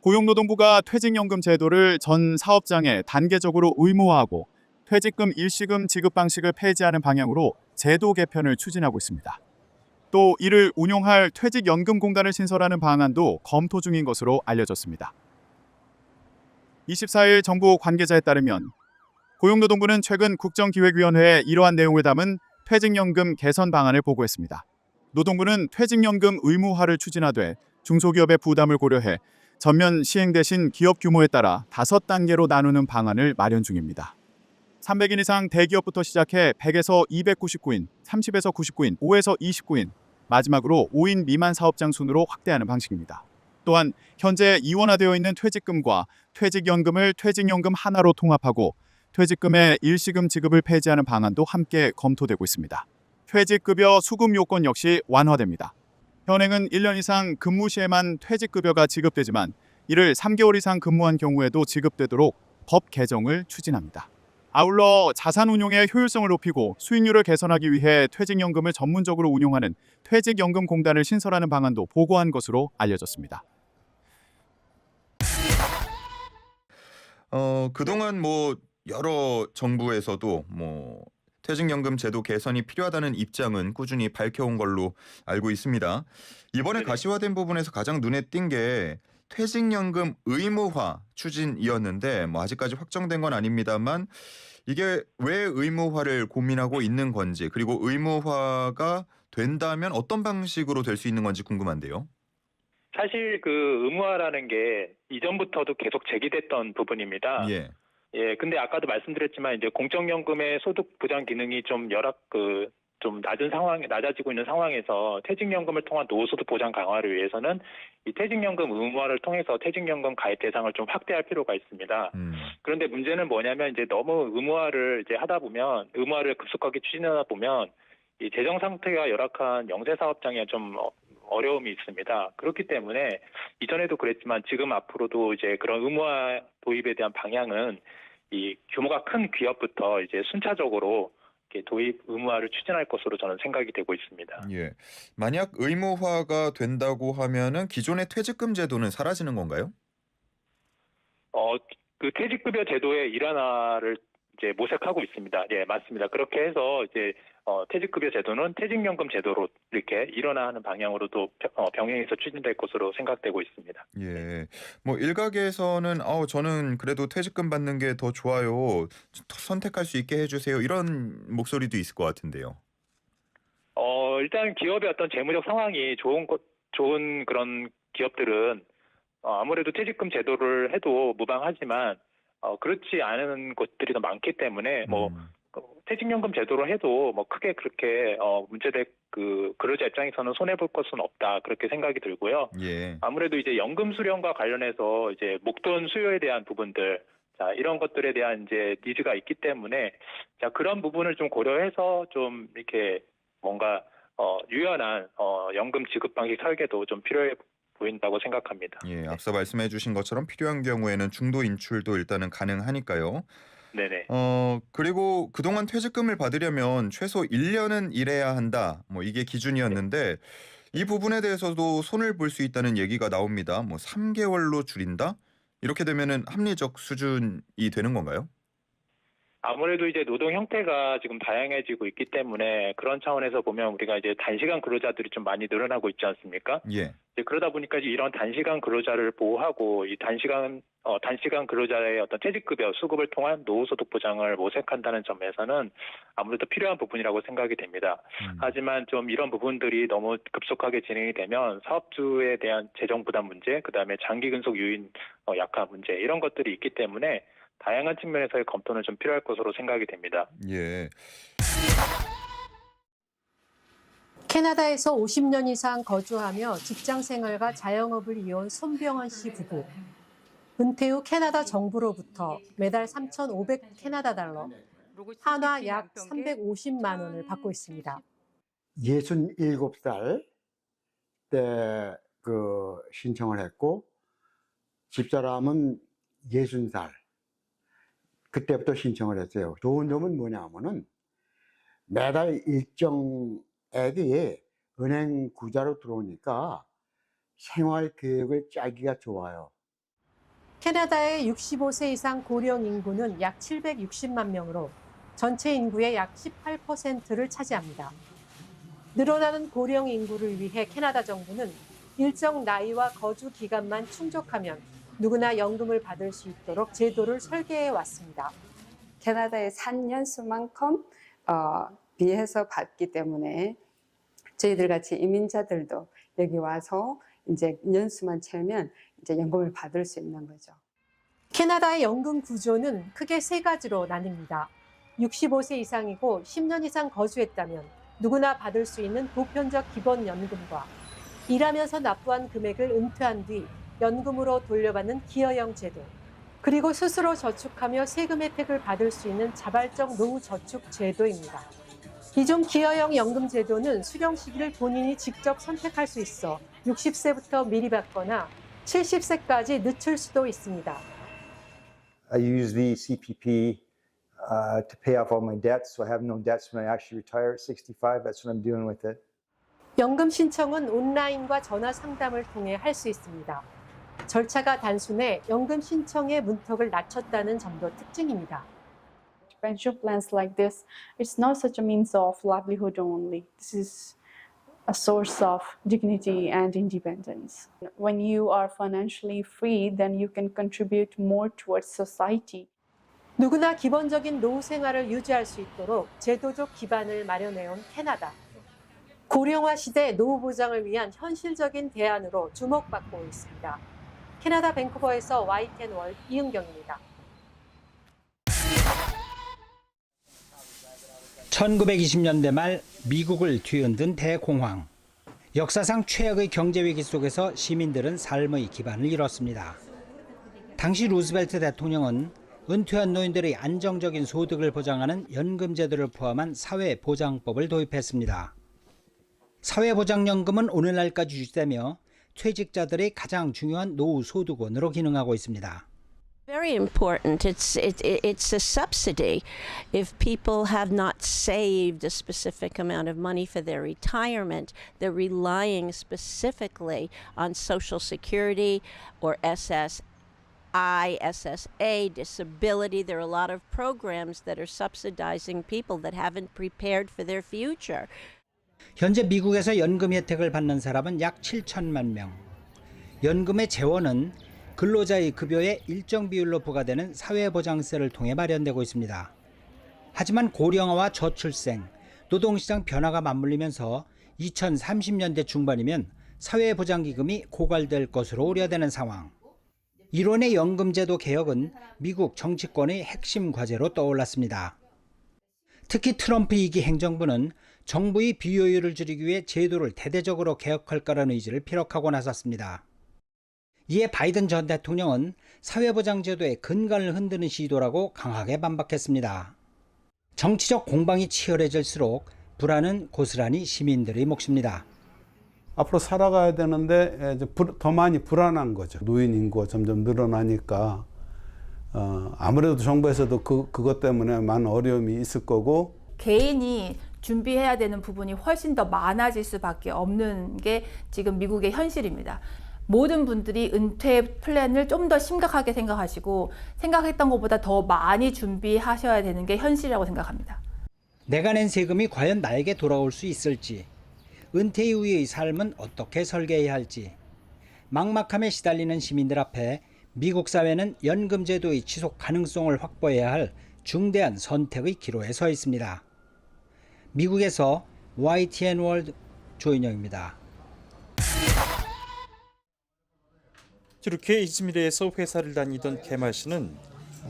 고용노동부가 퇴직연금 제도를 전 사업장에 단계적으로 의무화하고 퇴직금 일시금 지급 방식을 폐지하는 방향으로 제도 개편을 추진하고 있습니다. 또 이를 운용할 퇴직연금공단을 신설하는 방안도 검토 중인 것으로 알려졌습니다. 24일 정부 관계자에 따르면 고용노동부는 최근 국정기획위원회에 이러한 내용을 담은 퇴직연금 개선 방안을 보고했습니다. 노동부는 퇴직연금 의무화를 추진하되 중소기업의 부담을 고려해 전면 시행 대신 기업 규모에 따라 5단계로 나누는 방안을 마련 중입니다. 300인 이상 대기업부터 시작해 100에서 299인, 30에서 99인, 5에서 29인, 마지막으로 5인 미만 사업장 순으로 확대하는 방식입니다. 또한 현재 이원화되어 있는 퇴직금과 퇴직연금을 퇴직연금 하나로 통합하고 퇴직금의 일시금 지급을 폐지하는 방안도 함께 검토되고 있습니다. 퇴직급여 수급 요건 역시 완화됩니다. 현행은 1년 이상 근무 시에만 퇴직급여가 지급되지만 이를 3개월 이상 근무한 경우에도 지급되도록 법 개정을 추진합니다. 아울러 자산 운용의 효율성을 높이고 수익률을 개선하기 위해 퇴직연금을 전문적으로 운용하는 퇴직연금공단을 신설하는 방안도 보고한 것으로 알려졌습니다. 그동안 여러 정부에서도 퇴직연금 제도 개선이 필요하다는 입장은 꾸준히 밝혀온 걸로 알고 있습니다. 이번에 네네. 가시화된 부분에서 가장 눈에 띈 게 퇴직연금 의무화 추진이었는데 아직까지 확정된 건 아닙니다만 이게 왜 의무화를 고민하고 있는 건지 그리고 의무화가 된다면 어떤 방식으로 될 수 있는 건지 궁금한데요. 사실 그 의무화라는 게 이전부터도 계속 제기됐던 부분입니다. 예. 예, 근데 아까도 말씀드렸지만 이제 공적연금의 소득 보장 기능이 좀 낮아지고 있는 상황에서 퇴직연금을 통한 노후소득 보장 강화를 위해서는 이 퇴직연금 의무화를 통해서 퇴직연금 가입 대상을 좀 확대할 필요가 있습니다. 음. 그런데 문제는 뭐냐면 이제 너무 의무화를 급속하게 추진하다 보면 이 재정 상태가 열악한 영세 사업장에 좀 어려움이 있습니다. 그렇기 때문에 이전에도 그랬지만 지금 앞으로도 이제 그런 의무화 도입에 대한 방향은 이 규모가 큰 기업부터 이제 순차적으로 이렇게 도입 의무화를 추진할 것으로 저는 생각이 되고 있습니다. 예. 만약 의무화가 된다고 하면은 기존의 퇴직금 제도는 사라지는 건가요? 어, 그 퇴직급여 제도의 일환화를 이제 모색하고 있습니다. 예, 맞습니다. 그렇게 해서 이제 퇴직급여 제도는 퇴직연금 제도로 이렇게 일원화하는 방향으로도 병행해서 추진될 것으로 생각되고 있습니다. 네. 예. 일각에서는 저는 그래도 퇴직금 받는 게 더 좋아요. 선택할 수 있게 해 주세요." 이런 목소리도 있을 것 같은데요. 일단 기업의 어떤 재무적 상황이 좋은 그런 기업들은 아무래도 퇴직금 제도를 해도 무방하지만 그렇지 않은 곳들이 더 많기 때문에 음. 퇴직연금 제도로 해도 크게 그렇게 문제될 그 근로자 입장에서는 손해 볼 것은 없다 그렇게 생각이 들고요. 예. 아무래도 이제 연금 수령과 관련해서 이제 목돈 수요에 대한 부분들 자 이런 것들에 대한 이제 니즈가 있기 때문에 자 그런 부분을 좀 고려해서 좀 이렇게 뭔가 유연한 연금 지급 방식 설계도 좀 필요해 보인다고 생각합니다. 예. 네. 앞서 말씀해 주신 것처럼 필요한 경우에는 중도 인출도 일단은 가능하니까요. 네네. 그리고 그동안 퇴직금을 받으려면 최소 1 년은 일해야 한다. 이게 네. 기준이었는데 이 부분에 대해서도 손을 볼 수 있다는 얘기가 나옵니다. 3 개월로 줄인다? 이렇게 되면은 합리적 수준이 되는 건가요? 아무래도 이제 노동 형태가 지금 다양해지고 있기 때문에 그런 차원에서 보면 우리가 이제 단시간 근로자들이 좀 많이 늘어나고 있지 않습니까? 예. 이제 그러다 보니까 이제 이런 단시간 근로자를 보호하고 이 단시간 근로자의 어떤 퇴직급여 수급을 통한 노후소득 보장을 모색한다는 점에서는 아무래도 필요한 부분이라고 생각이 됩니다. 음. 하지만 좀 이런 부분들이 너무 급속하게 진행이 되면 사업주에 대한 재정 부담 문제, 그다음에 장기 근속 요인 약화 문제 이런 것들이 있기 때문에 다양한 측면에서의 검토는 좀 필요할 것으로 생각이 됩니다. 예. 캐나다에서 50년 이상 거주하며 직장 생활과 자영업을 이어온 손병헌 씨 부부. 은퇴 후 캐나다 정부로부터 매달 3,500 캐나다 달러, 한화 약 350만 원을 받고 있습니다. 67살 때 신청을 했고, 집사람은 60살. 그때부터 신청을 했어요. 좋은 점은 뭐냐면은 매달 일정액이 은행 구자로 들어오니까 생활 계획을 짜기가 좋아요. 캐나다의 65세 이상 고령 인구는 약 760만 명으로 전체 인구의 약 18%를 차지합니다. 늘어나는 고령 인구를 위해 캐나다 정부는 일정 나이와 거주 기간만 충족하면 누구나 연금을 받을 수 있도록 제도를 설계해 왔습니다. 캐나다의 산 연수만큼 비해서 받기 때문에 저희들 같이 이민자들도 여기 와서 이제 연수만 채우면 이제 연금을 받을 수 있는 거죠. 캐나다의 연금 구조는 크게 세 가지로 나뉩니다. 65세 이상이고 10년 이상 거주했다면 누구나 받을 수 있는 보편적 기본연금과 일하면서 납부한 금액을 은퇴한 뒤 연금으로 돌려받는 기여형 제도, 그리고 스스로 저축하며 세금 혜택을 받을 수 있는 자발적 노후저축 제도입니다. 이 중 기여형 연금 제도는 수령 시기를 본인이 직접 선택할 수 있어 60세부터 미리 받거나 70세까지 늦출 수도 있습니다. I use the CPP to pay off all my debts, so I have no debts when I actually retire at 65. That's what I'm doing with it. 연금 신청은 온라인과 전화 상담을 통해 할 수 있습니다. 절차가 단순해 연금 신청의 문턱을 낮췄다는 점도 특징입니다. Pension plans like this, it's not such a means of livelihood only. This is a source of dignity and independence. When you are financially free, then you can contribute more towards society. 누구나 기본적인 노후 생활을 유지할 수 있도록 제도적 기반을 마련해온 캐나다. 고령화 시대 노후 보장을 위한 현실적인 대안으로 주목받고 있습니다. 캐나다 밴쿠버에서 YTN 월 이은경입니다. 1920년대 말 미국을 뒤흔든 대공황. 역사상 최악의 경제위기 속에서 시민들은 삶의 기반을 잃었습니다. 당시 루즈벨트 대통령은 은퇴한 노인들의 안정적인 소득을 보장하는 연금제도를 포함한 사회보장법을 도입했습니다. 사회보장연금은 오늘날까지 유지되며 퇴직자들의 가장 중요한 노후 소득원으로 기능하고 있습니다. Very important. It's a subsidy. If people have not saved a specific amount of money for their retirement, they're relying specifically on Social Security or SSI, SSA, disability. There are a lot of programs that are subsidizing people that haven't prepared for their future. 현재 미국에서 연금 혜택을 받는 사람은 약 7천만 명. 연금의 재원은 근로자의 급여의 일정 비율로 부과되는 사회보장세를 통해 마련되고 있습니다. 하지만 고령화와 저출생, 노동시장 변화가 맞물리면서 2030년대 중반이면 사회보장기금이 고갈될 것으로 우려되는 상황. 이론의 연금제도 개혁은 미국 정치권의 핵심 과제로 떠올랐습니다. 특히 트럼프 2기 행정부는 정부의 비효율을 줄이기 위해 제도를 대대적으로 개혁할 거라는 의지를 피력하고 나섰습니다. 이에 바이든 전 대통령은 사회보장제도의 근간을 흔드는 시도라고 강하게 반박했습니다. 정치적 공방이 치열해질수록 불안은 고스란히 시민들의 몫입니다. 앞으로 살아가야 되는데 더 많이 불안한 거죠. 노인 인구가 점점 늘어나니까 아무래도 정부에서도 그것 때문에 많은 어려움이 있을 거고, 개인이 준비해야 되는 부분이 훨씬 더 많아질 수밖에 없는 게 지금 미국의 현실입니다. 모든 분들이 은퇴 플랜을 좀 더 심각하게 생각하시고 생각했던 것보다 더 많이 준비하셔야 되는 게 현실이라고 생각합니다. 내가 낸 세금이 과연 나에게 돌아올 수 있을지, 은퇴 이후의 삶은 어떻게 설계해야 할지, 막막함에 시달리는 시민들 앞에 미국 사회는 연금제도의 지속 가능성을 확보해야 할 중대한 선택의 기로에 서 있습니다. 미국에서 YTN 월드 조인영입니다. 튀르키예 이즈미르에서 회사를 다니던 케말 씨는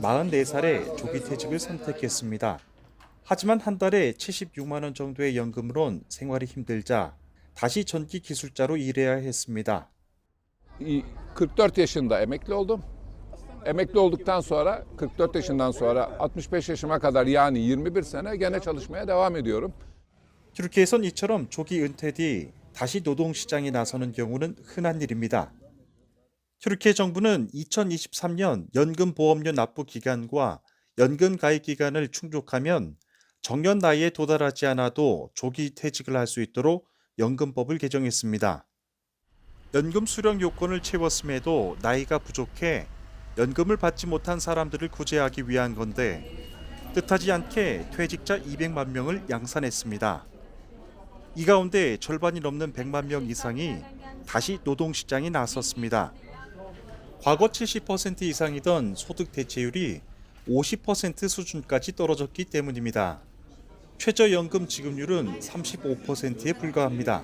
44살에 조기 퇴직을 선택했습니다. 하지만 한 달에 76만 원 정도의 연금으론 생활이 힘들자 다시 전기 기술자로 일해야 했습니다. 44 yaşında emekli oldum. Emekli olduktan sonra 44 yaşından sonra 65 yaşıma kadar yani 21 sene gene çalışmaya devam ediyorum. 튀르키예선 이처럼 조기 은퇴 뒤 다시 노동시장에 나서는 경우는 흔한 일입니다. 튀르키예 정부는 2023년 연금보험료 납부 기간과 연금 가입 기간을 충족하면 정년 나이에 도달하지 않아도 조기 퇴직을 할 수 있도록 연금법을 개정했습니다. 연금 수령 요건을 채웠음에도 나이가 부족해 연금을 받지 못한 사람들을 구제하기 위한 건데 뜻하지 않게 퇴직자 200만 명을 양산했습니다. 이 가운데 절반이 넘는 100만 명 이상이 다시 노동시장에 나섰습니다. 과거 70% 이상이던 소득 대체율이 50% 수준까지 떨어졌기 때문입니다. 최저연금 지급률은 35%에 불과합니다.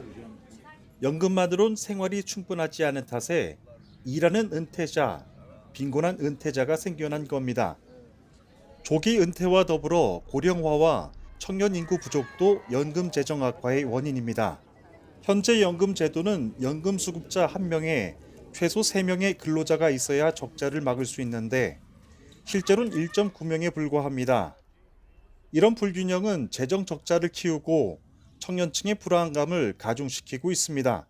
연금만으론 생활이 충분하지 않은 탓에 일하는 은퇴자, 빈곤한 은퇴자가 생겨난 겁니다. 조기 은퇴와 더불어 고령화와 청년 인구 부족도 연금 재정 악화의 원인입니다. 현재 연금 제도는 연금 수급자 1명에 최소 3명의 근로자가 있어야 적자를 막을 수 있는데 실제로는 1.9명에 불과합니다. 이런 불균형은 재정 적자를 키우고 청년층의 불안감을 가중시키고 있습니다.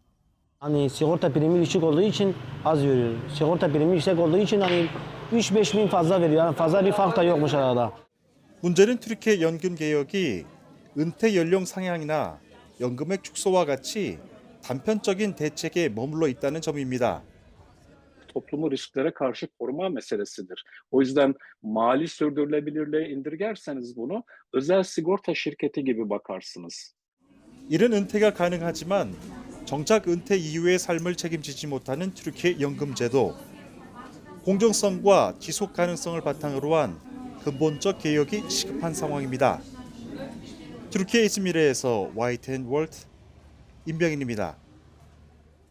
Hani sigorta primi düşük olduğu için az veriyor. Sigorta primi yüksek olduğu için hani 3-5 bin fazla veriyor. Yani fazla bir fark da yokmuş arada. 문제는 튀르키예 연금 개혁이 은퇴 연령 상향이나 연금액 축소와 같이 단편적인 대책에 머물러 있다는 점입니다. Toplumu risklere karşı koruma meselesidir. O yüzden mali sürdürülebilirliğe indirgerseniz bunu özel sigorta şirketi gibi bakarsınız. 이른 은퇴가 가능하지만 정작 은퇴 이후의 삶을 책임지지 못하는 튀르키예 연금제도. 공정성과 지속 가능성을 바탕으로 한 근본적 개혁이 시급한 상황입니다. 튀르키예 이즈미르에서 YTN 월드 임병인입니다.